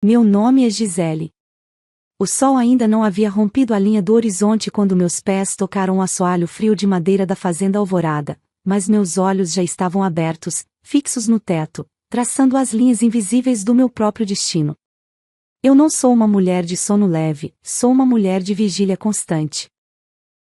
Meu nome é Gisele. O sol ainda não havia rompido a linha do horizonte quando meus pés tocaram o assoalho frio de madeira da fazenda Alvorada, mas meus olhos já estavam abertos, fixos no teto, traçando as linhas invisíveis do meu próprio destino. Eu não sou uma mulher de sono leve, sou uma mulher de vigília constante.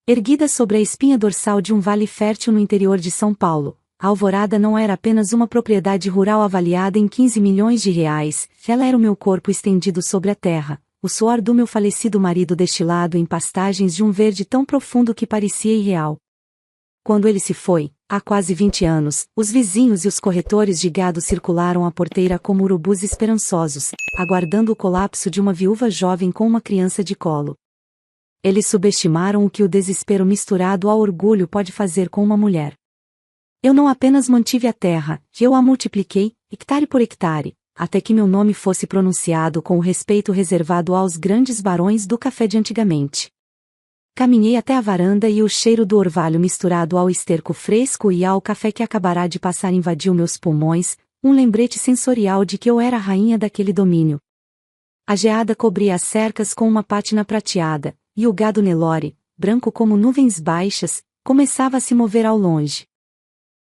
Erguida sobre a espinha dorsal de um vale fértil no interior de São Paulo, a Alvorada não era apenas uma propriedade rural avaliada em 15 milhões de reais, ela era o meu corpo estendido sobre a terra, o suor do meu falecido marido destilado em pastagens de um verde tão profundo que parecia irreal. Quando ele se foi, há quase 20 anos, os vizinhos e os corretores de gado circularam a porteira como urubus esperançosos, aguardando o colapso de uma viúva jovem com uma criança de colo. Eles subestimaram o que o desespero misturado ao orgulho pode fazer com uma mulher. Eu não apenas mantive a terra, eu a multipliquei, hectare por hectare, até que meu nome fosse pronunciado com o respeito reservado aos grandes barões do café de antigamente. Caminhei até a varanda e o cheiro do orvalho misturado ao esterco fresco e ao café que acabará de passar invadiu meus pulmões, um lembrete sensorial de que eu era a rainha daquele domínio. A geada cobria as cercas com uma pátina prateada, e o gado Nelore, branco como nuvens baixas, começava a se mover ao longe.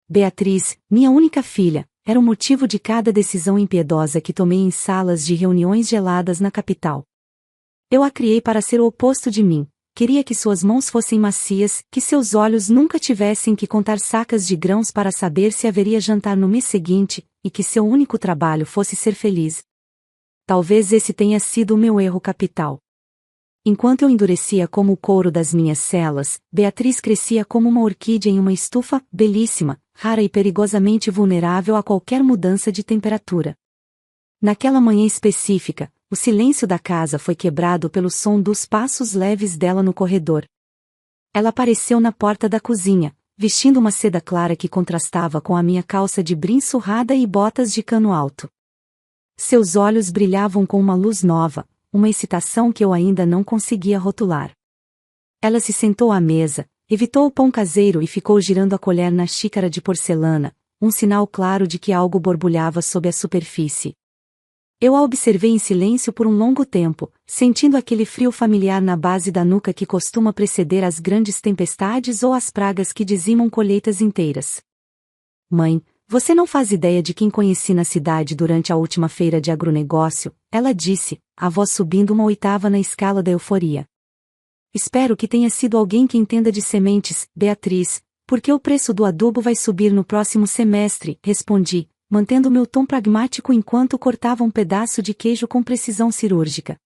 Beatriz, minha única filha, era o motivo de cada decisão impiedosa que tomei em salas de reuniões geladas na capital. Eu a criei para ser o oposto de mim, queria que suas mãos fossem macias, que seus olhos nunca tivessem que contar sacas de grãos para saber se haveria jantar no mês seguinte, e que seu único trabalho fosse ser feliz. Talvez esse tenha sido o meu erro capital. Enquanto eu endurecia como o couro das minhas celas, Beatriz crescia como uma orquídea em uma estufa, belíssima, rara e perigosamente vulnerável a qualquer mudança de temperatura. Naquela manhã específica, o silêncio da casa foi quebrado pelo som dos passos leves dela no corredor. Ela apareceu na porta da cozinha, vestindo uma seda clara que contrastava com a minha calça de brim surrada e botas de cano alto. Seus olhos brilhavam com uma luz nova, uma excitação que eu ainda não conseguia rotular. Ela se sentou à mesa, evitou o pão caseiro e ficou girando a colher na xícara de porcelana, um sinal claro de que algo borbulhava sob a superfície. Eu a observei em silêncio por um longo tempo, sentindo aquele frio familiar na base da nuca que costuma preceder as grandes tempestades ou as pragas que dizimam colheitas inteiras. Mãe, você não faz ideia de quem conheci na cidade durante a última feira de agronegócio, ela disse, a voz subindo uma oitava na escala da euforia. Espero que tenha sido alguém que entenda de sementes, Beatriz, porque o preço do adubo vai subir no próximo semestre, respondi, mantendo meu tom pragmático enquanto cortava um pedaço de queijo com precisão cirúrgica.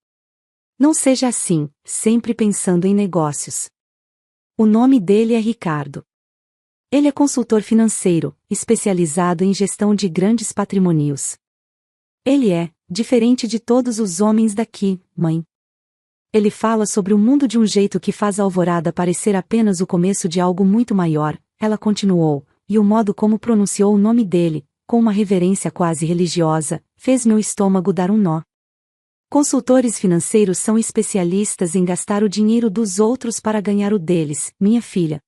Não seja assim, sempre pensando em negócios. O nome dele é Ricardo. Ele é consultor financeiro, especializado em gestão de grandes patrimônios. Ele é, diferente de todos os homens daqui, mãe. Ele fala sobre o mundo de um jeito que faz a Alvorada parecer apenas o começo de algo muito maior, ela continuou, e o modo como pronunciou o nome dele, com uma reverência quase religiosa, fez meu estômago dar um nó. Consultores financeiros são especialistas em gastar o dinheiro dos outros para ganhar o deles, minha filha.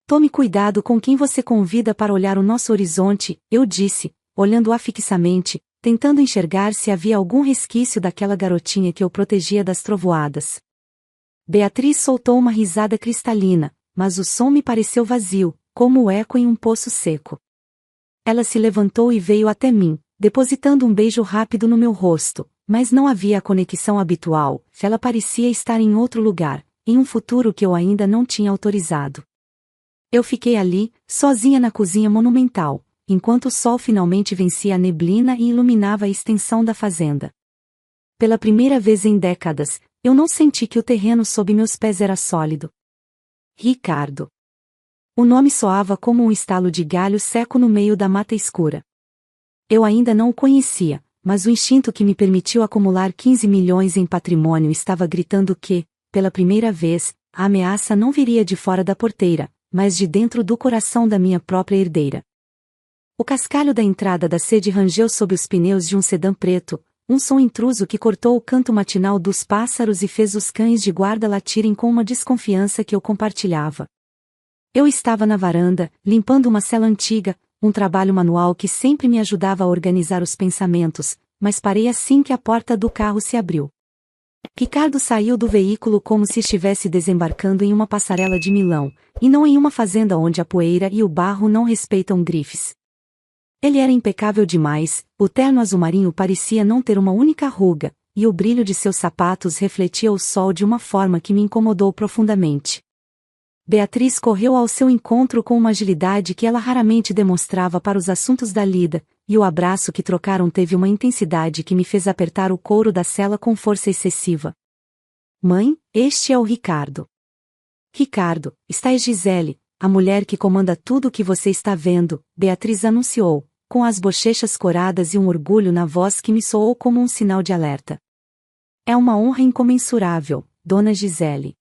Tome cuidado com quem você convida para olhar o nosso horizonte, eu disse, olhando-a fixamente, tentando enxergar se havia algum resquício daquela garotinha que eu protegia das trovoadas. Beatriz soltou uma risada cristalina, mas o som me pareceu vazio, como o eco em um poço seco. Ela se levantou e veio até mim, depositando um beijo rápido no meu rosto, mas não havia a conexão habitual, ela parecia estar em outro lugar, em um futuro que eu ainda não tinha autorizado. Eu fiquei ali, sozinha na cozinha monumental, enquanto o sol finalmente vencia a neblina e iluminava a extensão da fazenda. Pela primeira vez em décadas, eu não senti que o terreno sob meus pés era sólido. Ricardo. O nome soava como um estalo de galho seco no meio da mata escura. Eu ainda não o conhecia, mas o instinto que me permitiu acumular 15 milhões em patrimônio estava gritando que, pela primeira vez, a ameaça não viria de fora da porteira, mas de dentro do coração da minha própria herdeira. O cascalho da entrada da sede rangeu sob os pneus de um sedã preto, um som intruso que cortou o canto matinal dos pássaros e fez os cães de guarda latirem com uma desconfiança que eu compartilhava. Eu estava na varanda, limpando uma cela antiga, um trabalho manual que sempre me ajudava a organizar os pensamentos, mas parei assim que a porta do carro se abriu. Ricardo saiu do veículo como se estivesse desembarcando em uma passarela de Milão, e não em uma fazenda onde a poeira e o barro não respeitam grifes. Ele era impecável demais, o terno azul marinho parecia não ter uma única ruga, e o brilho de seus sapatos refletia o sol de uma forma que me incomodou profundamente. Beatriz correu ao seu encontro com uma agilidade que ela raramente demonstrava para os assuntos da lida, e o abraço que trocaram teve uma intensidade que me fez apertar o couro da cela com força excessiva. Mãe, este é o Ricardo. Ricardo, está Gisele, a mulher que comanda tudo o que você está vendo, Beatriz anunciou, com as bochechas coradas e um orgulho na voz que me soou como um sinal de alerta. É uma honra incomensurável, Dona Gisele.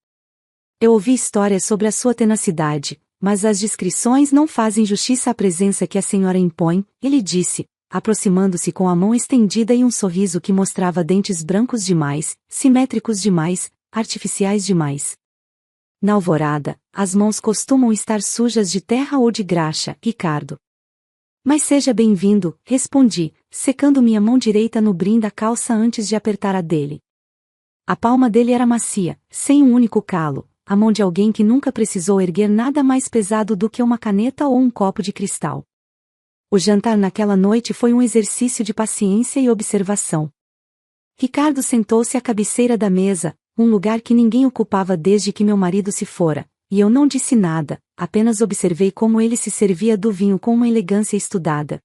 Eu ouvi histórias sobre a sua tenacidade, mas as descrições não fazem justiça à presença que a senhora impõe, ele disse, aproximando-se com a mão estendida e um sorriso que mostrava dentes brancos demais, simétricos demais, artificiais demais. Na alvorada, as mãos costumam estar sujas de terra ou de graxa, Ricardo. Mas seja bem-vindo, respondi, secando minha mão direita no brim da calça antes de apertar a dele. A palma dele era macia, sem um único calo, a mão de alguém que nunca precisou erguer nada mais pesado do que uma caneta ou um copo de cristal. O jantar naquela noite foi um exercício de paciência e observação. Ricardo sentou-se à cabeceira da mesa, um lugar que ninguém ocupava desde que meu marido se fora, e eu não disse nada, apenas observei como ele se servia do vinho com uma elegância estudada.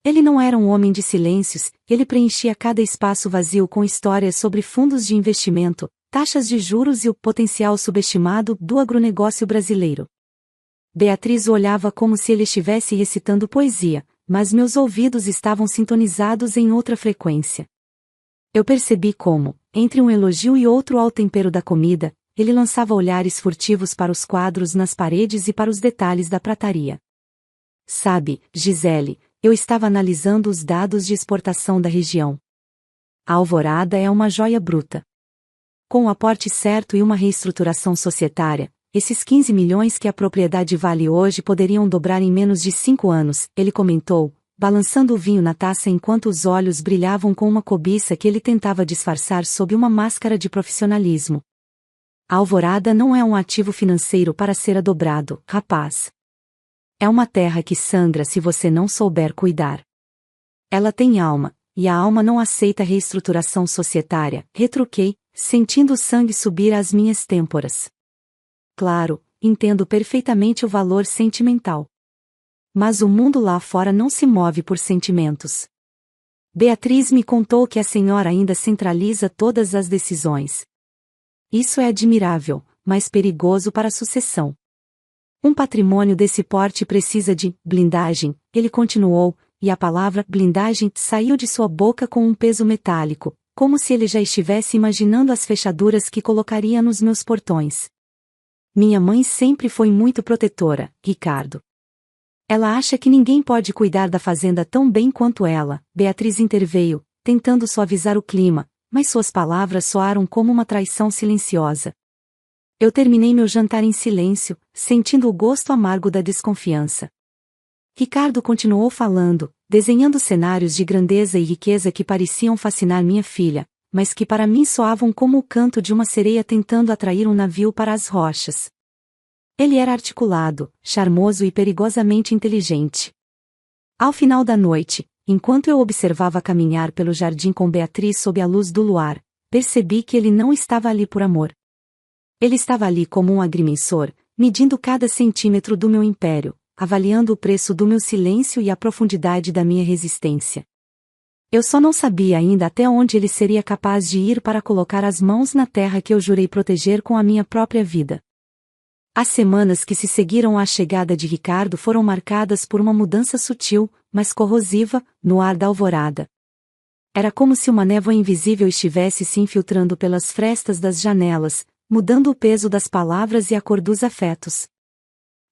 Ele não era um homem de silêncios, ele preenchia cada espaço vazio com histórias sobre fundos de investimento, taxas de juros e o potencial subestimado do agronegócio brasileiro. Beatriz o olhava como se ele estivesse recitando poesia, mas meus ouvidos estavam sintonizados em outra frequência. Eu percebi como, entre um elogio e outro ao tempero da comida, ele lançava olhares furtivos para os quadros nas paredes e para os detalhes da prataria. Sabe, Gisele, eu estava analisando os dados de exportação da região. A Alvorada é uma joia bruta. Com o aporte certo e uma reestruturação societária, esses 15 milhões que a propriedade vale hoje poderiam dobrar em menos de 5 anos, ele comentou, balançando o vinho na taça enquanto os olhos brilhavam com uma cobiça que ele tentava disfarçar sob uma máscara de profissionalismo. A Alvorada não é um ativo financeiro para ser adobrado, rapaz. É uma terra que sangra se você não souber cuidar. Ela tem alma, e a alma não aceita reestruturação societária, retruquei, sentindo o sangue subir às minhas têmporas. Claro, entendo perfeitamente o valor sentimental. Mas o mundo lá fora não se move por sentimentos. Beatriz me contou que a senhora ainda centraliza todas as decisões. Isso é admirável, mas perigoso para a sucessão. Um patrimônio desse porte precisa de blindagem, ele continuou, e a palavra blindagem saiu de sua boca com um peso metálico, como se ele já estivesse imaginando as fechaduras que colocaria nos meus portões. Minha mãe sempre foi muito protetora, Ricardo. Ela acha que ninguém pode cuidar da fazenda tão bem quanto ela, Beatriz interveio, tentando suavizar o clima, mas suas palavras soaram como uma traição silenciosa. Eu terminei meu jantar em silêncio, sentindo o gosto amargo da desconfiança. Ricardo continuou falando, desenhando cenários de grandeza e riqueza que pareciam fascinar minha filha, mas que para mim soavam como o canto de uma sereia tentando atrair um navio para as rochas. Ele era articulado, charmoso e perigosamente inteligente. Ao final da noite, enquanto eu observava caminhar pelo jardim com Beatriz sob a luz do luar, percebi que ele não estava ali por amor. Ele estava ali como um agrimensor, medindo cada centímetro do meu império, avaliando o preço do meu silêncio e a profundidade da minha resistência. Eu só não sabia ainda até onde ele seria capaz de ir para colocar as mãos na terra que eu jurei proteger com a minha própria vida. As semanas que se seguiram à chegada de Ricardo foram marcadas por uma mudança sutil, mas corrosiva, no ar da alvorada. Era como se uma névoa invisível estivesse se infiltrando pelas frestas das janelas, mudando o peso das palavras e a cor dos afetos.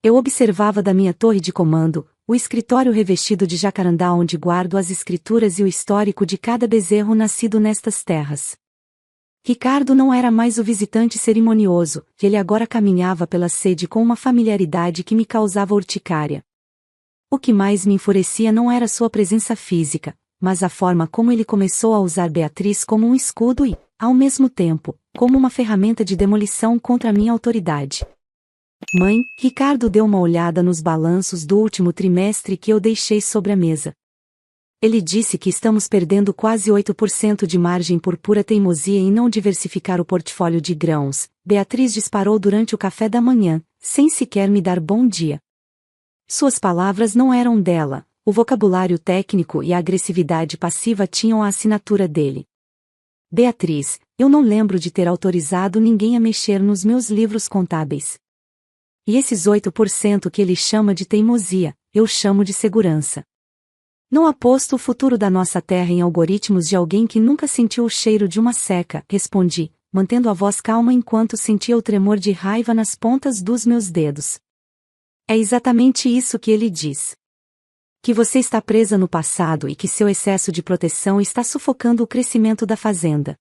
Eu observava da minha torre de comando, o escritório revestido de jacarandá onde guardo as escrituras e o histórico de cada bezerro nascido nestas terras. Ricardo não era mais o visitante cerimonioso, ele agora caminhava pela sede com uma familiaridade que me causava urticária. O que mais me enfurecia não era sua presença física, mas a forma como ele começou a usar Beatriz como um escudo e, ao mesmo tempo, como uma ferramenta de demolição contra a minha autoridade. Mãe, Ricardo deu uma olhada nos balanços do último trimestre que eu deixei sobre a mesa. Ele disse que estamos perdendo quase 8% de margem por pura teimosia em não diversificar o portfólio de grãos. Beatriz disparou durante o café da manhã, sem sequer me dar bom dia. Suas palavras não eram dela, o vocabulário técnico e a agressividade passiva tinham a assinatura dele. Beatriz, eu não lembro de ter autorizado ninguém a mexer nos meus livros contábeis. E esses 8% que ele chama de teimosia, eu chamo de segurança. Não aposto o futuro da nossa terra em algoritmos de alguém que nunca sentiu o cheiro de uma seca, respondi, mantendo a voz calma enquanto sentia o tremor de raiva nas pontas dos meus dedos. É exatamente isso que ele diz. Que você está presa no passado e que seu excesso de proteção está sufocando o crescimento da fazenda.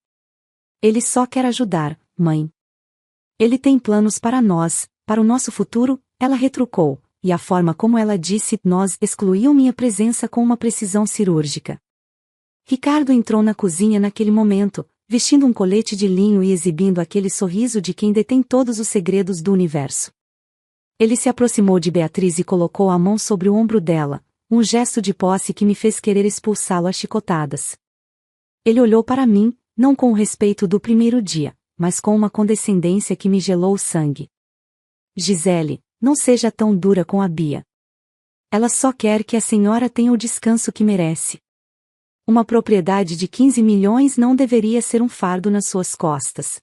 Ele só quer ajudar, mãe. Ele tem planos para nós, para o nosso futuro, ela retrucou. E a forma como ela disse nós excluiu minha presença com uma precisão cirúrgica. Ricardo entrou na cozinha naquele momento, vestindo um colete de linho e exibindo aquele sorriso de quem detém todos os segredos do universo. Ele se aproximou de Beatriz e colocou a mão sobre o ombro dela, um gesto de posse que me fez querer expulsá-lo a chicotadas. Ele olhou para mim, não com o respeito do primeiro dia, mas com uma condescendência que me gelou o sangue. Gisele, não seja tão dura com a Bia. Ela só quer que a senhora tenha o descanso que merece. Uma propriedade de 15 milhões não deveria ser um fardo nas suas costas.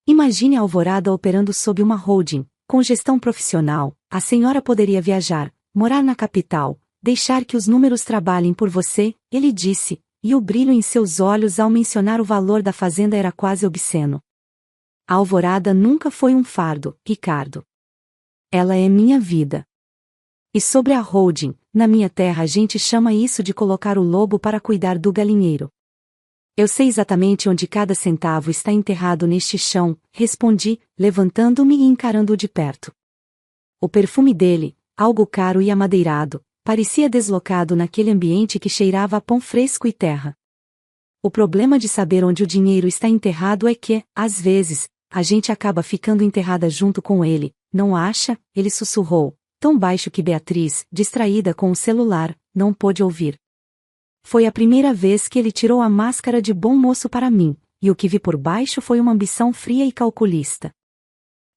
Imagine a Alvorada operando sob uma holding, com gestão profissional. A senhora poderia viajar, morar na capital, deixar que os números trabalhem por você, ele disse, e o brilho em seus olhos ao mencionar o valor da fazenda era quase obsceno. A Alvorada nunca foi um fardo, Ricardo. Ela é minha vida. E sobre a holding, na minha terra a gente chama isso de colocar o lobo para cuidar do galinheiro. Eu sei exatamente onde cada centavo está enterrado neste chão, respondi, levantando-me e encarando-o de perto. O perfume dele, algo caro e amadeirado, parecia deslocado naquele ambiente que cheirava a pão fresco e terra. O problema de saber onde o dinheiro está enterrado é que, às vezes, a gente acaba ficando enterrada junto com ele. Não acha? Ele sussurrou, tão baixo que Beatriz, distraída com o celular, não pôde ouvir. Foi a primeira vez que ele tirou a máscara de bom moço para mim, e o que vi por baixo foi uma ambição fria e calculista.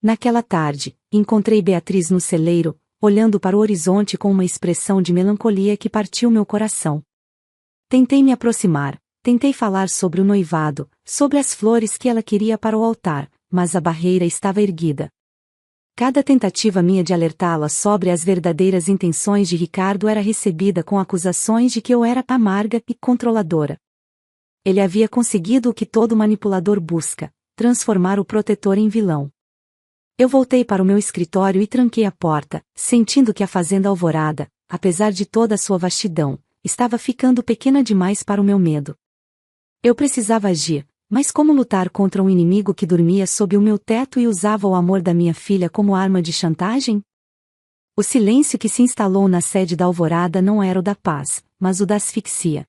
Naquela tarde, encontrei Beatriz no celeiro, olhando para o horizonte com uma expressão de melancolia que partiu meu coração. Tentei me aproximar, tentei falar sobre o noivado, sobre as flores que ela queria para o altar, mas a barreira estava erguida. Cada tentativa minha de alertá-la sobre as verdadeiras intenções de Ricardo era recebida com acusações de que eu era amarga e controladora. Ele havia conseguido o que todo manipulador busca, transformar o protetor em vilão. Eu voltei para o meu escritório e tranquei a porta, sentindo que a fazenda Alvorada, apesar de toda a sua vastidão, estava ficando pequena demais para o meu medo. Eu precisava agir. Mas como lutar contra um inimigo que dormia sob o meu teto e usava o amor da minha filha como arma de chantagem? O silêncio que se instalou na sede da Alvorada não era o da paz, mas o da asfixia.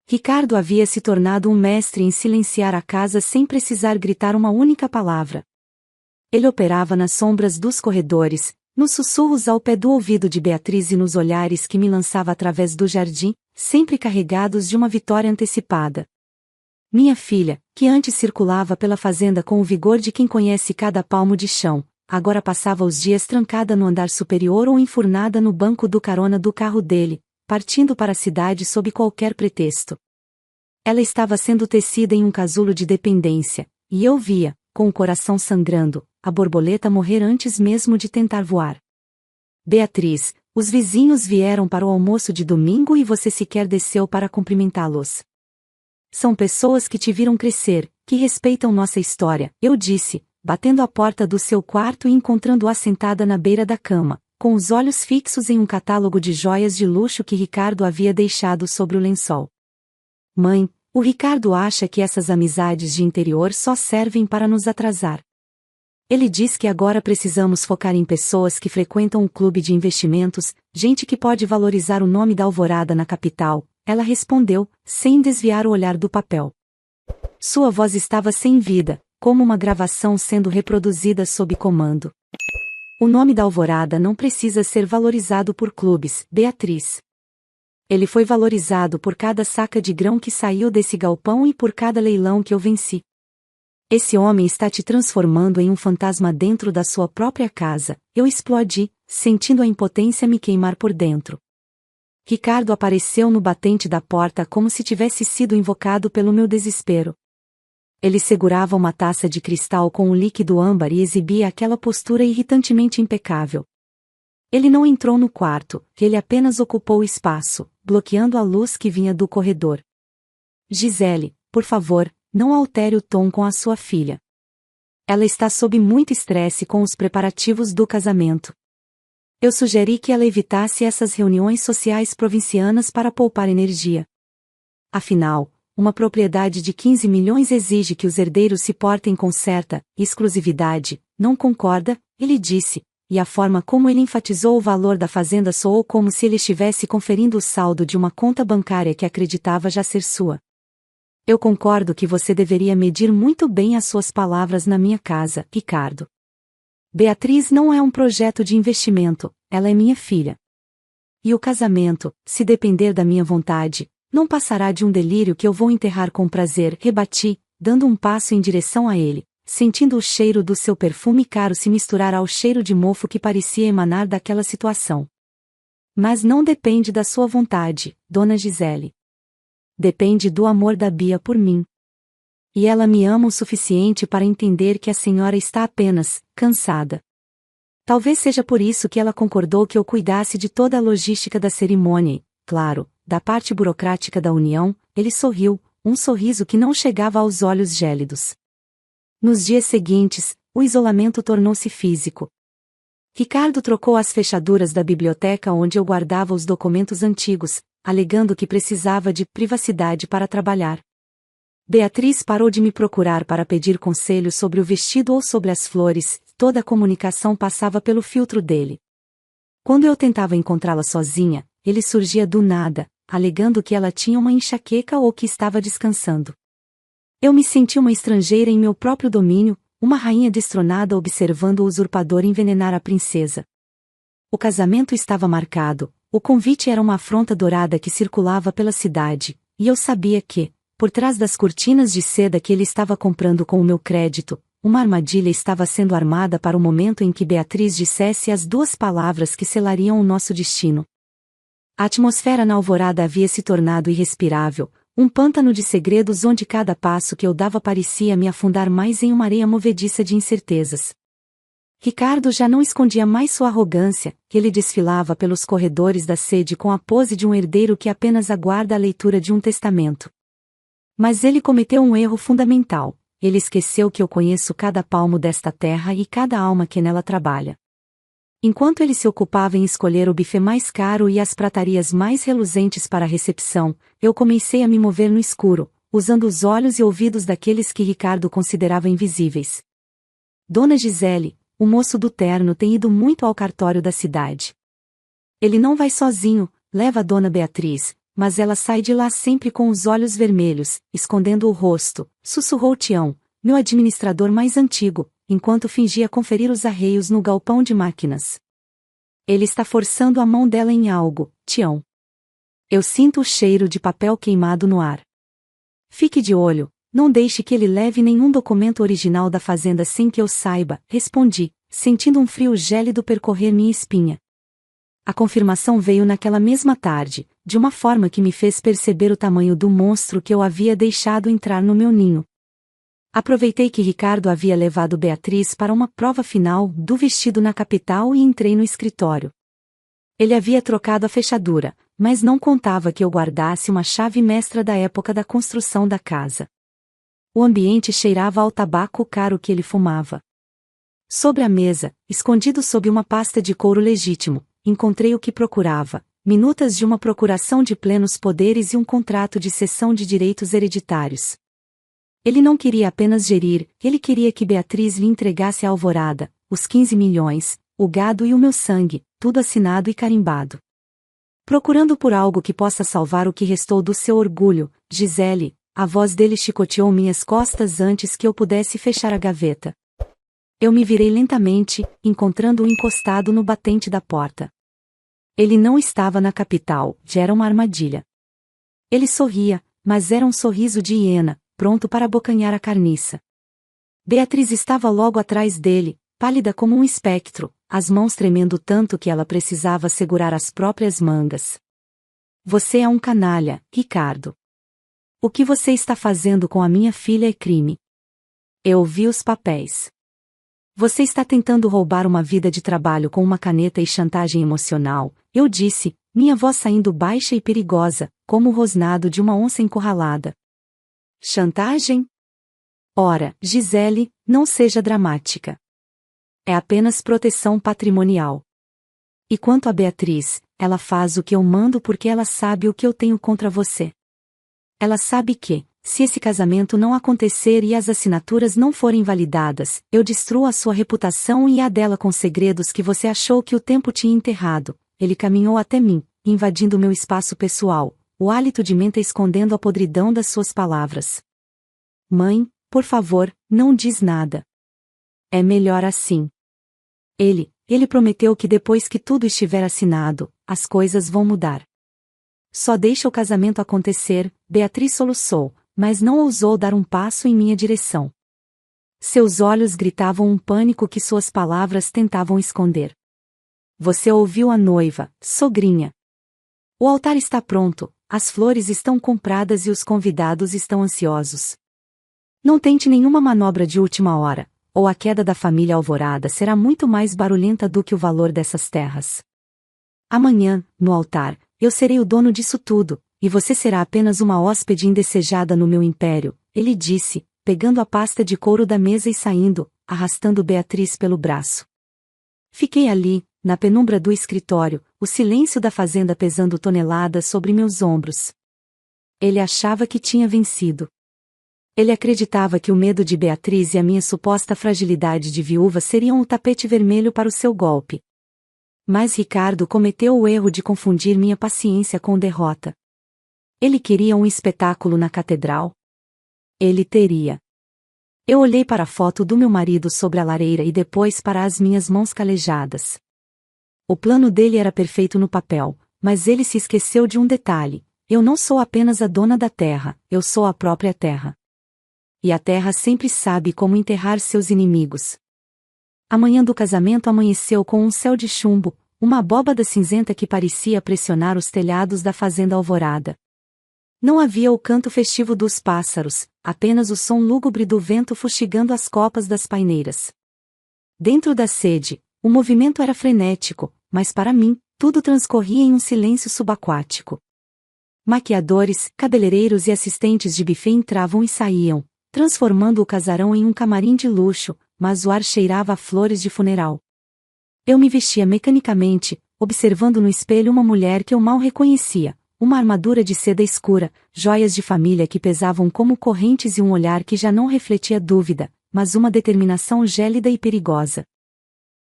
Ricardo havia se tornado um mestre em silenciar a casa sem precisar gritar uma única palavra. Ele operava nas sombras dos corredores, nos sussurros ao pé do ouvido de Beatriz e nos olhares que me lançava através do jardim, sempre carregados de uma vitória antecipada. Minha filha, que antes circulava pela fazenda com o vigor de quem conhece cada palmo de chão, agora passava os dias trancada no andar superior ou enfurnada no banco do carona do carro dele, partindo para a cidade sob qualquer pretexto. Ela estava sendo tecida em um casulo de dependência, e eu via, com o coração sangrando, a borboleta morrer antes mesmo de tentar voar. Beatriz, os vizinhos vieram para o almoço de domingo e você sequer desceu para cumprimentá-los. São pessoas que te viram crescer, que respeitam nossa história, eu disse, batendo a porta do seu quarto e encontrando-a sentada na beira da cama, com os olhos fixos em um catálogo de joias de luxo que Ricardo havia deixado sobre o lençol. Mãe, o Ricardo acha que essas amizades de interior só servem para nos atrasar. Ele diz que agora precisamos focar em pessoas que frequentam o clube de investimentos, gente que pode valorizar o nome da Alvorada na capital. ela respondeu, sem desviar o olhar do papel. Sua voz estava sem vida, como uma gravação sendo reproduzida sob comando. O nome da Alvorada não precisa ser valorizado por clubes, Beatriz. Ele foi valorizado por cada saca de grão que saiu desse galpão e por cada leilão que eu venci. Esse homem está te transformando em um fantasma dentro da sua própria casa. Eu explodi, sentindo a impotência me queimar por dentro. Ricardo apareceu no batente da porta como se tivesse sido invocado pelo meu desespero. Ele segurava uma taça de cristal com um líquido âmbar e exibia aquela postura irritantemente impecável. Ele não entrou no quarto, ele apenas ocupou o espaço, bloqueando a luz que vinha do corredor. Gisele, por favor, não altere o tom com a sua filha. Ela está sob muito estresse com os preparativos do casamento. Eu sugeri que ela evitasse essas reuniões sociais provincianas para poupar energia. Afinal, uma propriedade de 15 milhões exige que os herdeiros se portem com certa exclusividade, não concorda? Ele disse, e a forma como ele enfatizou o valor da fazenda soou como se ele estivesse conferindo o saldo de uma conta bancária que acreditava já ser sua. Eu concordo que você deveria medir muito bem as suas palavras na minha casa, Ricardo. Beatriz não é um projeto de investimento, ela é minha filha. E o casamento, se depender da minha vontade, não passará de um delírio que eu vou enterrar com prazer, rebati, dando um passo em direção a ele, sentindo o cheiro do seu perfume caro se misturar ao cheiro de mofo que parecia emanar daquela situação. Mas não depende da sua vontade, Dona Gisele. Depende do amor da Bia por mim. E ela me ama o suficiente para entender que a senhora está apenas cansada. Talvez seja por isso que ela concordou que eu cuidasse de toda a logística da cerimônia e, claro, da parte burocrática da união. Ele sorriu, um sorriso que não chegava aos olhos gélidos. Nos dias seguintes, o isolamento tornou-se físico. Ricardo trocou as fechaduras da biblioteca onde eu guardava os documentos antigos, alegando que precisava de privacidade para trabalhar. Beatriz parou de me procurar para pedir conselho sobre o vestido ou sobre as flores, toda a comunicação passava pelo filtro dele. Quando eu tentava encontrá-la sozinha, ele surgia do nada, alegando que ela tinha uma enxaqueca ou que estava descansando. Eu me senti uma estrangeira em meu próprio domínio, uma rainha destronada observando o usurpador envenenar a princesa. O casamento estava marcado, o convite era uma afronta dourada que circulava pela cidade, e eu sabia que, por trás das cortinas de seda que ele estava comprando com o meu crédito, uma armadilha estava sendo armada para o momento em que Beatriz dissesse as duas palavras que selariam o nosso destino. A atmosfera na Alvorada havia se tornado irrespirável, um pântano de segredos onde cada passo que eu dava parecia me afundar mais em uma areia movediça de incertezas. Ricardo já não escondia mais sua arrogância, que ele desfilava pelos corredores da sede com a pose de um herdeiro que apenas aguarda a leitura de um testamento. Mas ele cometeu um erro fundamental, ele esqueceu que eu conheço cada palmo desta terra e cada alma que nela trabalha. Enquanto ele se ocupava em escolher o buffet mais caro e as pratarias mais reluzentes para a recepção, eu comecei a me mover no escuro, usando os olhos e ouvidos daqueles que Ricardo considerava invisíveis. Dona Gisele, o moço do terno tem ido muito ao cartório da cidade. Ele não vai sozinho, leva a Dona Beatriz, mas ela sai de lá sempre com os olhos vermelhos, escondendo o rosto, sussurrou Tião, meu administrador mais antigo, enquanto fingia conferir os arreios no galpão de máquinas. Ele está forçando a mão dela em algo, Tião. Eu sinto o cheiro de papel queimado no ar. Fique de olho, não deixe que ele leve nenhum documento original da fazenda sem que eu saiba, respondi, sentindo um frio gélido percorrer minha espinha. A confirmação veio naquela mesma tarde, de uma forma que me fez perceber o tamanho do monstro que eu havia deixado entrar no meu ninho. Aproveitei que Ricardo havia levado Beatriz para uma prova final do vestido na capital e entrei no escritório. Ele havia trocado a fechadura, mas não contava que eu guardasse uma chave mestra da época da construção da casa. O ambiente cheirava ao tabaco caro que ele fumava. Sobre a mesa, escondido sob uma pasta de couro legítimo, encontrei o que procurava, minutas de uma procuração de plenos poderes e um contrato de cessão de direitos hereditários. Ele não queria apenas gerir, ele queria que Beatriz lhe entregasse a Alvorada, os 15 milhões, o gado e o meu sangue, tudo assinado e carimbado. Procurando por algo que possa salvar o que restou do seu orgulho, Gisele, a voz dele chicoteou minhas costas antes que eu pudesse fechar a gaveta. Eu me virei lentamente, encontrando-o encostado no batente da porta. Ele não estava na capital, já era uma armadilha. Ele sorria, mas era um sorriso de hiena, pronto para abocanhar a carniça. Beatriz estava logo atrás dele, pálida como um espectro, as mãos tremendo tanto que ela precisava segurar as próprias mangas. Você é um canalha, Ricardo. O que você está fazendo com a minha filha é crime. Eu vi os papéis. Você está tentando roubar uma vida de trabalho com uma caneta e chantagem emocional, eu disse, minha voz saindo baixa e perigosa, como o rosnado de uma onça encurralada. Chantagem? Ora, Gisele, não seja dramática. É apenas proteção patrimonial. E quanto a Beatriz, ela faz o que eu mando porque ela sabe o que eu tenho contra você. Ela sabe que, se esse casamento não acontecer e as assinaturas não forem validadas, eu destruo a sua reputação e a dela com segredos que você achou que o tempo tinha enterrado. Ele caminhou até mim, invadindo meu espaço pessoal, o hálito de menta escondendo a podridão das suas palavras. Mãe, por favor, não diz nada. É melhor assim. Ele prometeu que depois que tudo estiver assinado, as coisas vão mudar. Só deixa o casamento acontecer, Beatriz soluçou, mas não ousou dar um passo em minha direção. Seus olhos gritavam um pânico que suas palavras tentavam esconder. Você ouviu a noiva, sogrinha. O altar está pronto, as flores estão compradas e os convidados estão ansiosos. Não tente nenhuma manobra de última hora, ou a queda da família Alvorada será muito mais barulhenta do que o valor dessas terras. Amanhã, no altar, eu serei o dono disso tudo, e você será apenas uma hóspede indesejada no meu império, ele disse, pegando a pasta de couro da mesa e saindo, arrastando Beatriz pelo braço. Fiquei ali, na penumbra do escritório, o silêncio da fazenda pesando toneladas sobre meus ombros. Ele achava que tinha vencido. Ele acreditava que o medo de Beatriz e a minha suposta fragilidade de viúva seriam o tapete vermelho para o seu golpe. Mas Ricardo cometeu o erro de confundir minha paciência com derrota. Ele queria um espetáculo na catedral? Ele teria. Eu olhei para a foto do meu marido sobre a lareira e depois para as minhas mãos calejadas. O plano dele era perfeito no papel, mas ele se esqueceu de um detalhe: eu não sou apenas a dona da terra, eu sou a própria terra. E a terra sempre sabe como enterrar seus inimigos. A manhã do casamento amanheceu com um céu de chumbo, uma abóbada cinzenta que parecia pressionar os telhados da fazenda Alvorada. Não havia o canto festivo dos pássaros, apenas o som lúgubre do vento fustigando as copas das paineiras. Dentro da sede, o movimento era frenético, mas para mim, tudo transcorria em um silêncio subaquático. Maquiadores, cabeleireiros e assistentes de buffet entravam e saíam, transformando o casarão em um camarim de luxo, mas o ar cheirava a flores de funeral. Eu me vestia mecanicamente, observando no espelho uma mulher que eu mal reconhecia, uma armadura de seda escura, joias de família que pesavam como correntes e um olhar que já não refletia dúvida, mas uma determinação gélida e perigosa.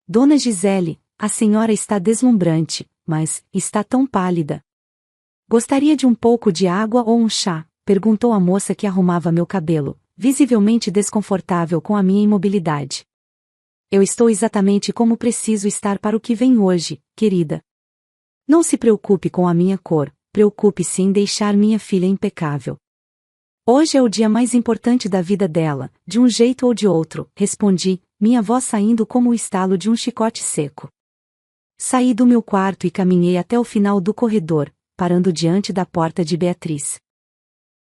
Dona Gisele, a senhora está deslumbrante, mas está tão pálida. Gostaria de um pouco de água ou um chá? Perguntou a moça que arrumava meu cabelo, visivelmente desconfortável com a minha imobilidade. Eu estou exatamente como preciso estar para o que vem hoje, querida. Não se preocupe com a minha cor, preocupe-se em deixar minha filha impecável. Hoje é o dia mais importante da vida dela, de um jeito ou de outro, respondi, minha voz saindo como o estalo de um chicote seco. Saí do meu quarto e caminhei até o final do corredor, parando diante da porta de Beatriz.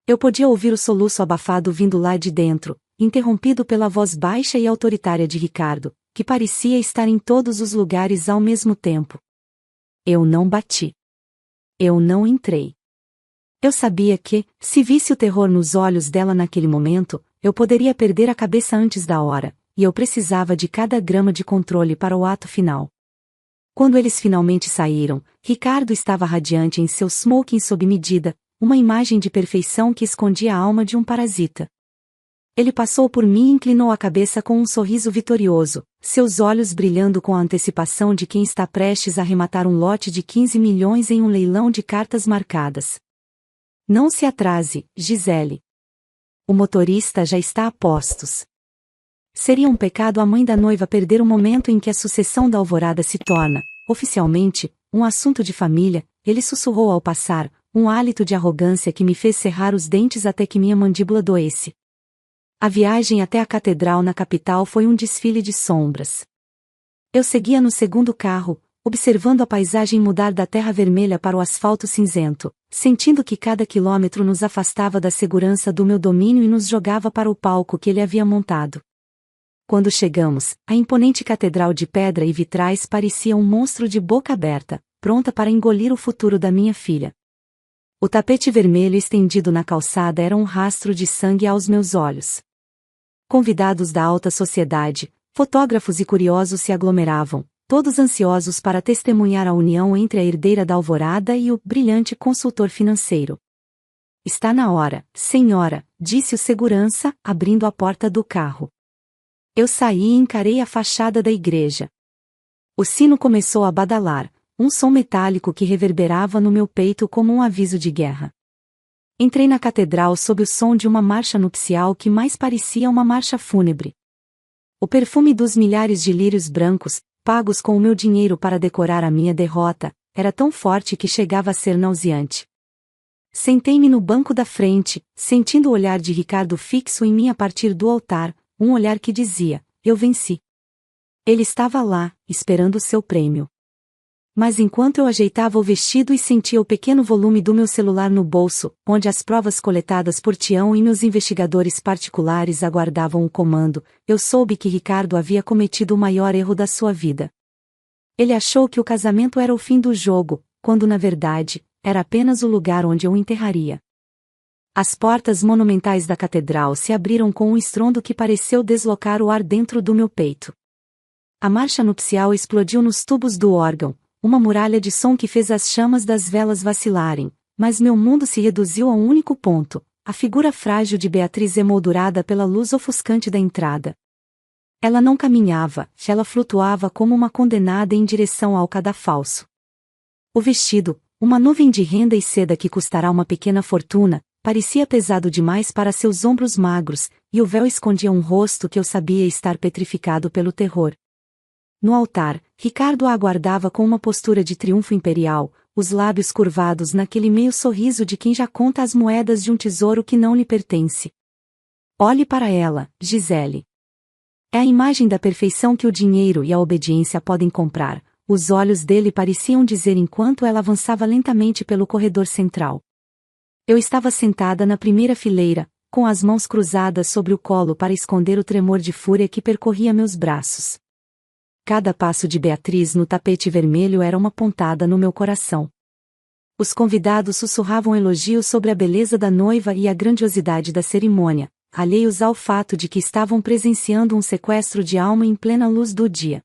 Eu podia ouvir o soluço abafado vindo lá de dentro, interrompido pela voz baixa e autoritária de Ricardo, que parecia estar em todos os lugares ao mesmo tempo. Eu não bati. Eu não entrei. Eu sabia que, se visse o terror nos olhos dela naquele momento, eu poderia perder a cabeça antes da hora, e eu precisava de cada grama de controle para o ato final. Quando eles finalmente saíram, Ricardo estava radiante em seu smoking sob medida, uma imagem de perfeição que escondia a alma de um parasita. Ele passou por mim e inclinou a cabeça com um sorriso vitorioso, seus olhos brilhando com a antecipação de quem está prestes a arrematar um lote de 15 milhões em um leilão de cartas marcadas. Não se atrase, Gisele. O motorista já está a postos. Seria um pecado a mãe da noiva perder o momento em que a sucessão da alvorada se torna, oficialmente, um assunto de família, ele sussurrou ao passar, um hálito de arrogância que me fez cerrar os dentes até que minha mandíbula doesse. A viagem até a catedral na capital foi um desfile de sombras. Eu seguia no segundo carro, observando a paisagem mudar da terra vermelha para o asfalto cinzento, sentindo que cada quilômetro nos afastava da segurança do meu domínio e nos jogava para o palco que ele havia montado. Quando chegamos, a imponente catedral de pedra e vitrais parecia um monstro de boca aberta, pronta para engolir o futuro da minha filha. O tapete vermelho estendido na calçada era um rastro de sangue aos meus olhos. Convidados da alta sociedade, fotógrafos e curiosos se aglomeravam, todos ansiosos para testemunhar a união entre a herdeira da alvorada e o brilhante consultor financeiro. Está na hora, senhora, disse o segurança, abrindo a porta do carro. Eu saí e encarei a fachada da igreja. O sino começou a badalar, um som metálico que reverberava no meu peito como um aviso de guerra. Entrei na catedral sob o som de uma marcha nupcial que mais parecia uma marcha fúnebre. O perfume dos milhares de lírios brancos, pagos com o meu dinheiro para decorar a minha derrota, era tão forte que chegava a ser nauseante. Sentei-me no banco da frente, sentindo o olhar de Ricardo fixo em mim a partir do altar, um olhar que dizia, eu venci. Ele estava lá, esperando o seu prêmio. Mas enquanto eu ajeitava o vestido e sentia o pequeno volume do meu celular no bolso, onde as provas coletadas por Tião e meus investigadores particulares aguardavam o comando, eu soube que Ricardo havia cometido o maior erro da sua vida. Ele achou que o casamento era o fim do jogo, quando na verdade, era apenas o lugar onde eu o enterraria. As portas monumentais da catedral se abriram com um estrondo que pareceu deslocar o ar dentro do meu peito. A marcha nupcial explodiu nos tubos do órgão, uma muralha de som que fez as chamas das velas vacilarem, mas meu mundo se reduziu a um único ponto, a figura frágil de Beatriz emoldurada pela luz ofuscante da entrada. Ela não caminhava, ela flutuava como uma condenada em direção ao cadafalso. O vestido, uma nuvem de renda e seda que custará uma pequena fortuna, parecia pesado demais para seus ombros magros, e o véu escondia um rosto que eu sabia estar petrificado pelo terror. No altar, Ricardo a aguardava com uma postura de triunfo imperial, os lábios curvados naquele meio sorriso de quem já conta as moedas de um tesouro que não lhe pertence. Olhe para ela, Gisele. É a imagem da perfeição que o dinheiro e a obediência podem comprar, os olhos dele pareciam dizer enquanto ela avançava lentamente pelo corredor central. Eu estava sentada na primeira fileira, com as mãos cruzadas sobre o colo para esconder o tremor de fúria que percorria meus braços. Cada passo de Beatriz no tapete vermelho era uma pontada no meu coração. Os convidados sussurravam elogios sobre a beleza da noiva e a grandiosidade da cerimônia, alheios ao fato de que estavam presenciando um sequestro de alma em plena luz do dia.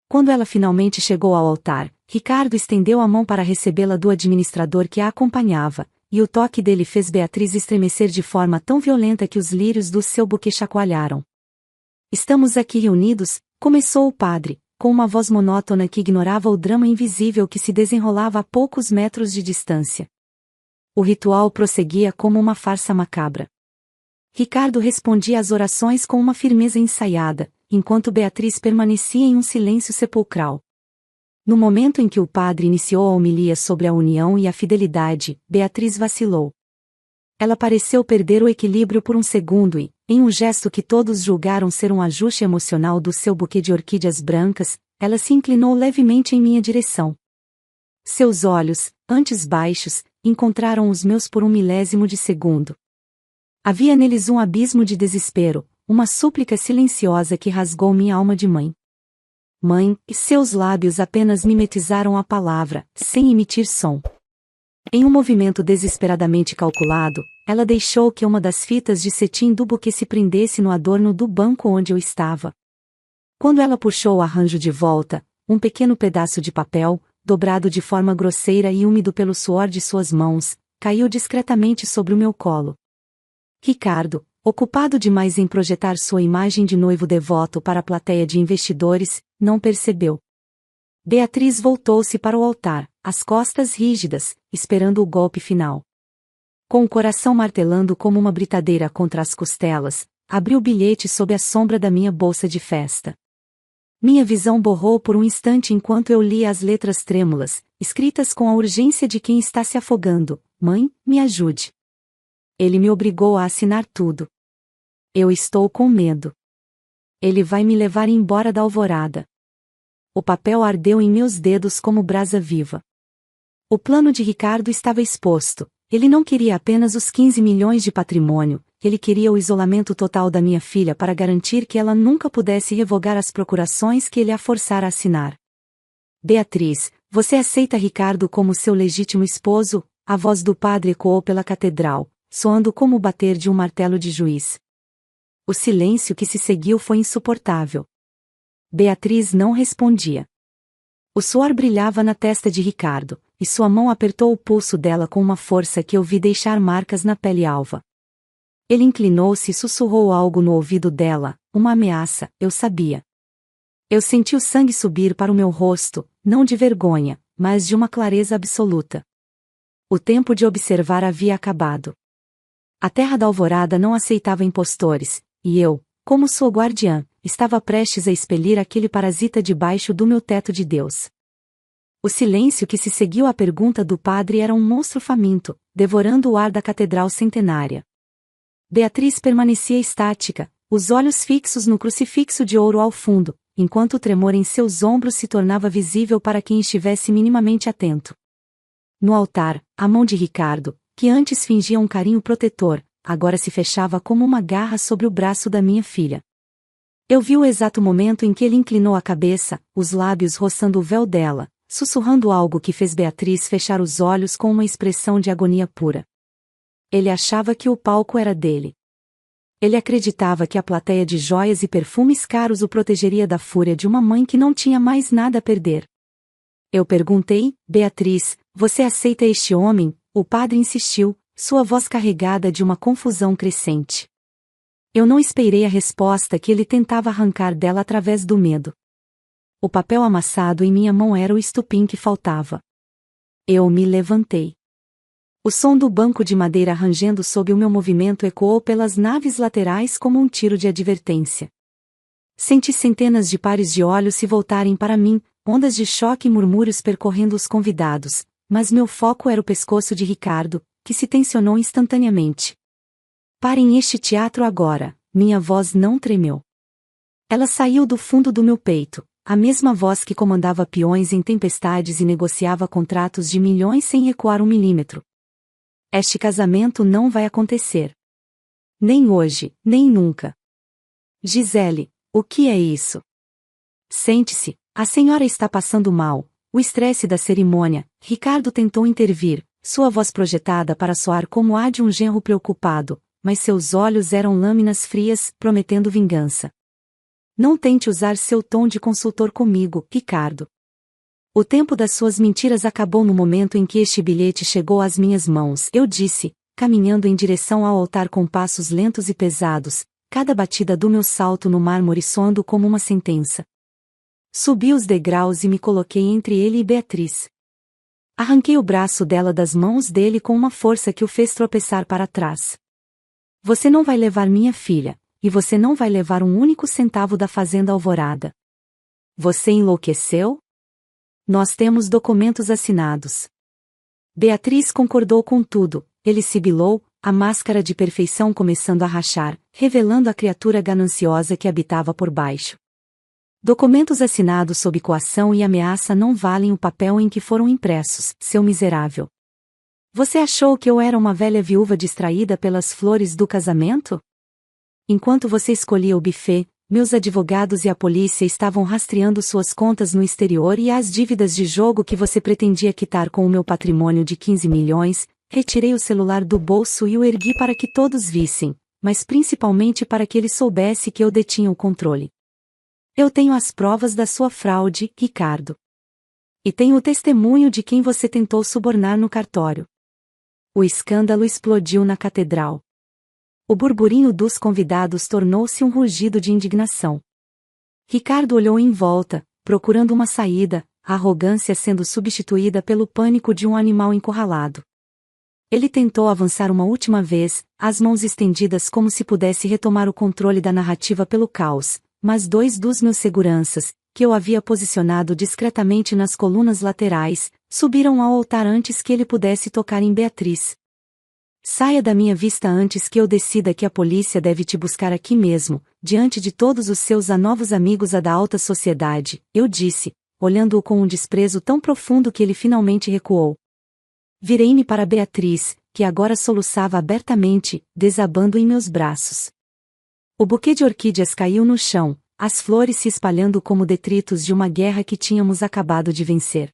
Quando ela finalmente chegou ao altar, Ricardo estendeu a mão para recebê-la do administrador que a acompanhava, e o toque dele fez Beatriz estremecer de forma tão violenta que os lírios do seu buquê chacoalharam. Estamos aqui reunidos, começou o padre, com uma voz monótona que ignorava o drama invisível que se desenrolava a poucos metros de distância. O ritual prosseguia como uma farsa macabra. Ricardo respondia às orações com uma firmeza ensaiada, enquanto Beatriz permanecia em um silêncio sepulcral. No momento em que o padre iniciou a homilia sobre a união e a fidelidade, Beatriz vacilou. Ela pareceu perder o equilíbrio por um segundo e, em um gesto que todos julgaram ser um ajuste emocional do seu buquê de orquídeas brancas, ela se inclinou levemente em minha direção. Seus olhos, antes baixos, encontraram os meus por um milésimo de segundo. Havia neles um abismo de desespero, uma súplica silenciosa que rasgou minha alma de mãe. Mãe, e seus lábios apenas mimetizaram a palavra, sem emitir som. Em um movimento desesperadamente calculado, ela deixou que uma das fitas de cetim do buquê se prendesse no adorno do banco onde eu estava. Quando ela puxou o arranjo de volta, um pequeno pedaço de papel, dobrado de forma grosseira e úmido pelo suor de suas mãos, caiu discretamente sobre o meu colo. Ricardo, ocupado demais em projetar sua imagem de noivo devoto para a plateia de investidores, não percebeu. Beatriz voltou-se para o altar, as costas rígidas, esperando o golpe final. Com o coração martelando como uma britadeira contra as costelas, abri o bilhete sob a sombra da minha bolsa de festa. Minha visão borrou por um instante enquanto eu lia as letras trêmulas, escritas com a urgência de quem está se afogando. Mãe, me ajude. Ele me obrigou a assinar tudo. Eu estou com medo. Ele vai me levar embora da alvorada. O papel ardeu em meus dedos como brasa viva. O plano de Ricardo estava exposto. Ele não queria apenas os 15 milhões de patrimônio, ele queria o isolamento total da minha filha para garantir que ela nunca pudesse revogar as procurações que ele a forçara a assinar. Beatriz, você aceita Ricardo como seu legítimo esposo? A voz do padre ecoou pela catedral, soando como o bater de um martelo de juiz. O silêncio que se seguiu foi insuportável. Beatriz não respondia. O suor brilhava na testa de Ricardo, e sua mão apertou o pulso dela com uma força que eu vi deixar marcas na pele alva. Ele inclinou-se e sussurrou algo no ouvido dela, uma ameaça, eu sabia. Eu senti o sangue subir para o meu rosto, não de vergonha, mas de uma clareza absoluta. O tempo de observar havia acabado. A terra da alvorada não aceitava impostores, e eu, como sua guardiã, estava prestes a expelir aquele parasita debaixo do meu teto de Deus. O silêncio que se seguiu à pergunta do padre era um monstro faminto, devorando o ar da catedral centenária. Beatriz permanecia estática, os olhos fixos no crucifixo de ouro ao fundo, enquanto o tremor em seus ombros se tornava visível para quem estivesse minimamente atento. No altar, a mão de Ricardo, que antes fingia um carinho protetor, agora se fechava como uma garra sobre o braço da minha filha. Eu vi o exato momento em que ele inclinou a cabeça, os lábios roçando o véu dela, sussurrando algo que fez Beatriz fechar os olhos com uma expressão de agonia pura. Ele achava que o palco era dele. Ele acreditava que a plateia de joias e perfumes caros o protegeria da fúria de uma mãe que não tinha mais nada a perder. Eu perguntei, Beatriz, você aceita este homem? O padre insistiu, sua voz carregada de uma confusão crescente. Eu não esperei a resposta que ele tentava arrancar dela através do medo. O papel amassado em minha mão era o estupim que faltava. Eu me levantei. O som do banco de madeira rangendo sob o meu movimento ecoou pelas naves laterais como um tiro de advertência. Senti centenas de pares de olhos se voltarem para mim, ondas de choque e murmúrios percorrendo os convidados, mas meu foco era o pescoço de Ricardo, que se tensionou instantaneamente. Parem este teatro agora, minha voz não tremeu. Ela saiu do fundo do meu peito. A mesma voz que comandava peões em tempestades e negociava contratos de milhões sem recuar um milímetro. Este casamento não vai acontecer. Nem hoje, nem nunca. Gisele, o que é isso? Sente-se, a senhora está passando mal. O estresse da cerimônia. Ricardo tentou intervir, sua voz projetada para soar como a de um genro preocupado, mas seus olhos eram lâminas frias, prometendo vingança. Não tente usar seu tom de consultor comigo, Ricardo. O tempo das suas mentiras acabou no momento em que este bilhete chegou às minhas mãos, eu disse, caminhando em direção ao altar com passos lentos e pesados, cada batida do meu salto no mármore soando como uma sentença. Subi os degraus e me coloquei entre ele e Beatriz. Arranquei o braço dela das mãos dele com uma força que o fez tropeçar para trás. Você não vai levar minha filha. E você não vai levar um único centavo da fazenda Alvorada. Você enlouqueceu? Nós temos documentos assinados. Beatriz concordou com tudo, ele sibilou, a máscara de perfeição começando a rachar, revelando a criatura gananciosa que habitava por baixo. Documentos assinados sob coação e ameaça não valem o papel em que foram impressos, seu miserável. Você achou que eu era uma velha viúva distraída pelas flores do casamento? Enquanto você escolhia o buffet, meus advogados e a polícia estavam rastreando suas contas no exterior e as dívidas de jogo que você pretendia quitar com o meu patrimônio de 15 milhões, retirei o celular do bolso e o ergui para que todos vissem, mas principalmente para que ele soubesse que eu detinha o controle. Eu tenho as provas da sua fraude, Ricardo. E tenho o testemunho de quem você tentou subornar no cartório. O escândalo explodiu na catedral. O burburinho dos convidados tornou-se um rugido de indignação. Ricardo olhou em volta, procurando uma saída, a arrogância sendo substituída pelo pânico de um animal encurralado. Ele tentou avançar uma última vez, as mãos estendidas como se pudesse retomar o controle da narrativa pelo caos, mas dois dos meus seguranças, que eu havia posicionado discretamente nas colunas laterais, subiram ao altar antes que ele pudesse tocar em Beatriz. Saia da minha vista antes que eu decida que a polícia deve te buscar aqui mesmo, diante de todos os seus novos amigos da alta sociedade, eu disse, olhando-o com um desprezo tão profundo que ele finalmente recuou. Virei-me para Beatriz, que agora soluçava abertamente, desabando em meus braços. O buquê de orquídeas caiu no chão, as flores se espalhando como detritos de uma guerra que tínhamos acabado de vencer.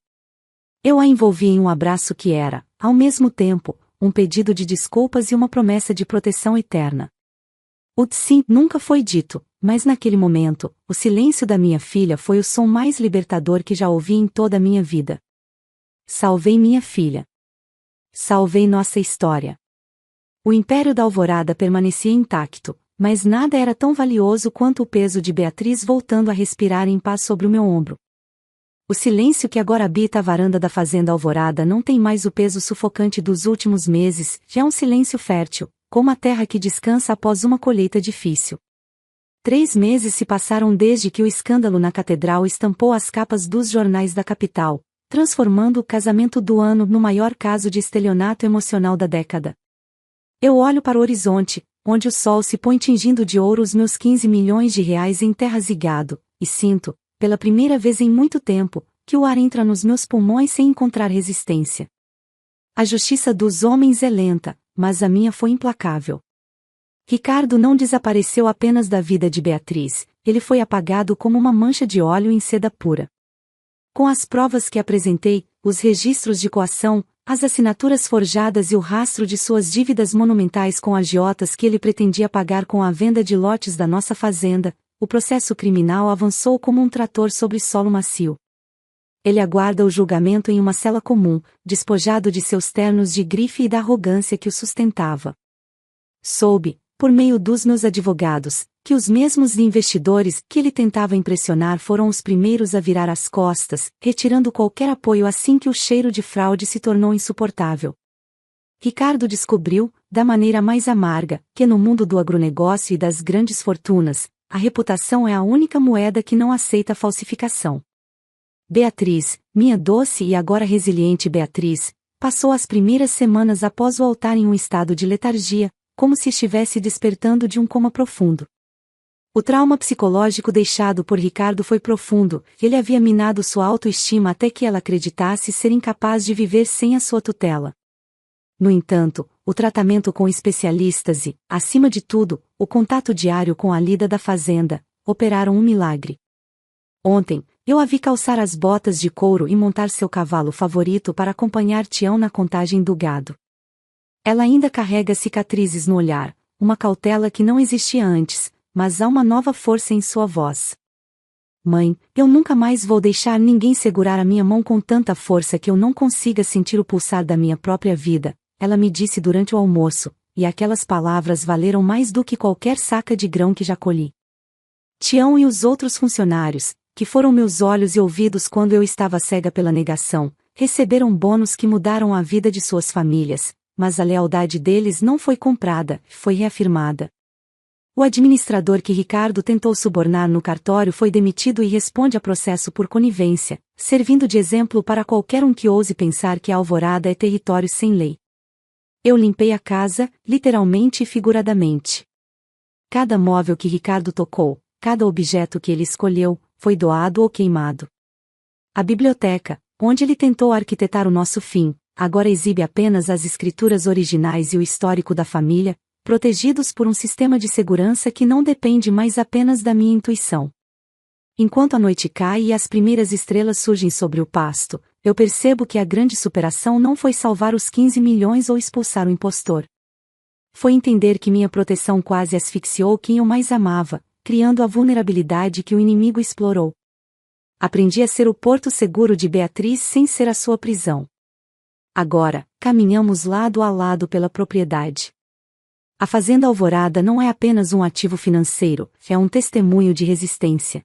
Eu a envolvi em um abraço que era, ao mesmo tempo, um pedido de desculpas e uma promessa de proteção eterna. O sim nunca foi dito, mas naquele momento, o silêncio da minha filha foi o som mais libertador que já ouvi em toda a minha vida. Salvei minha filha. Salvei nossa história. O império da Alvorada permanecia intacto, mas nada era tão valioso quanto o peso de Beatriz voltando a respirar em paz sobre o meu ombro. O silêncio que agora habita a varanda da fazenda Alvorada não tem mais o peso sufocante dos últimos meses, já é um silêncio fértil, como a terra que descansa após uma colheita difícil. 3 meses se passaram desde que o escândalo na catedral estampou as capas dos jornais da capital, transformando o casamento do ano no maior caso de estelionato emocional da década. Eu olho para o horizonte, onde o sol se põe tingindo de ouro os meus 15 milhões de reais em terras e gado, e sinto, pela primeira vez em muito tempo, que o ar entra nos meus pulmões sem encontrar resistência. A justiça dos homens é lenta, mas a minha foi implacável. Ricardo não desapareceu apenas da vida de Beatriz, ele foi apagado como uma mancha de óleo em seda pura. Com as provas que apresentei, os registros de coação, as assinaturas forjadas e o rastro de suas dívidas monumentais com agiotas que ele pretendia pagar com a venda de lotes da nossa fazenda, o processo criminal avançou como um trator sobre solo macio. Ele aguarda o julgamento em uma cela comum, despojado de seus ternos de grife e da arrogância que o sustentava. Soube, por meio dos meus advogados, que os mesmos investidores que ele tentava impressionar foram os primeiros a virar as costas, retirando qualquer apoio assim que o cheiro de fraude se tornou insuportável. Ricardo descobriu, da maneira mais amarga, que no mundo do agronegócio e das grandes fortunas, a reputação é a única moeda que não aceita falsificação. Beatriz, minha doce e agora resiliente Beatriz, passou as primeiras semanas após o altar em um estado de letargia, como se estivesse despertando de um coma profundo. O trauma psicológico deixado por Ricardo foi profundo, ele havia minado sua autoestima até que ela acreditasse ser incapaz de viver sem a sua tutela. No entanto, o tratamento com especialistas e, acima de tudo, o contato diário com a lida da fazenda, operaram um milagre. Ontem, eu a vi calçar as botas de couro e montar seu cavalo favorito para acompanhar Tião na contagem do gado. Ela ainda carrega cicatrizes no olhar, uma cautela que não existia antes, mas há uma nova força em sua voz. Mãe, eu nunca mais vou deixar ninguém segurar a minha mão com tanta força que eu não consiga sentir o pulsar da minha própria vida, ela me disse durante o almoço, e aquelas palavras valeram mais do que qualquer saca de grão que já colhi. Tião e os outros funcionários, que foram meus olhos e ouvidos quando eu estava cega pela negação, receberam bônus que mudaram a vida de suas famílias, mas a lealdade deles não foi comprada, foi reafirmada. O administrador que Ricardo tentou subornar no cartório foi demitido e responde a processo por conivência, servindo de exemplo para qualquer um que ouse pensar que a Alvorada é território sem lei. Eu limpei a casa, literalmente e figuradamente. Cada móvel que Ricardo tocou, cada objeto que ele escolheu, foi doado ou queimado. A biblioteca, onde ele tentou arquitetar o nosso fim, agora exibe apenas as escrituras originais e o histórico da família, protegidos por um sistema de segurança que não depende mais apenas da minha intuição. Enquanto a noite cai e as primeiras estrelas surgem sobre o pasto, eu percebo que a grande superação não foi salvar os 15 milhões ou expulsar o impostor. Foi entender que minha proteção quase asfixiou quem eu mais amava, criando a vulnerabilidade que o inimigo explorou. Aprendi a ser o porto seguro de Beatriz sem ser a sua prisão. Agora, caminhamos lado a lado pela propriedade. A Fazenda Alvorada não é apenas um ativo financeiro, é um testemunho de resistência.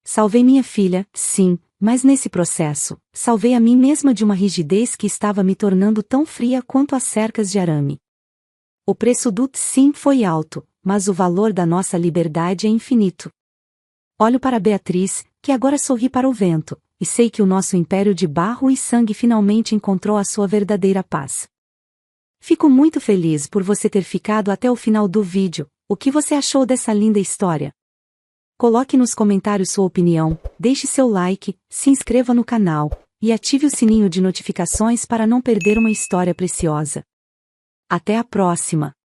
Salvei minha filha, sim, mas nesse processo, salvei a mim mesma de uma rigidez que estava me tornando tão fria quanto as cercas de arame. O preço do sim foi alto, mas o valor da nossa liberdade é infinito. Olho para Beatriz, que agora sorri para o vento, e sei que o nosso império de barro e sangue finalmente encontrou a sua verdadeira paz. Fico muito feliz por você ter ficado até o final do vídeo. O que você achou dessa linda história? Coloque nos comentários sua opinião, deixe seu like, se inscreva no canal, e ative o sininho de notificações para não perder uma história preciosa. Até a próxima!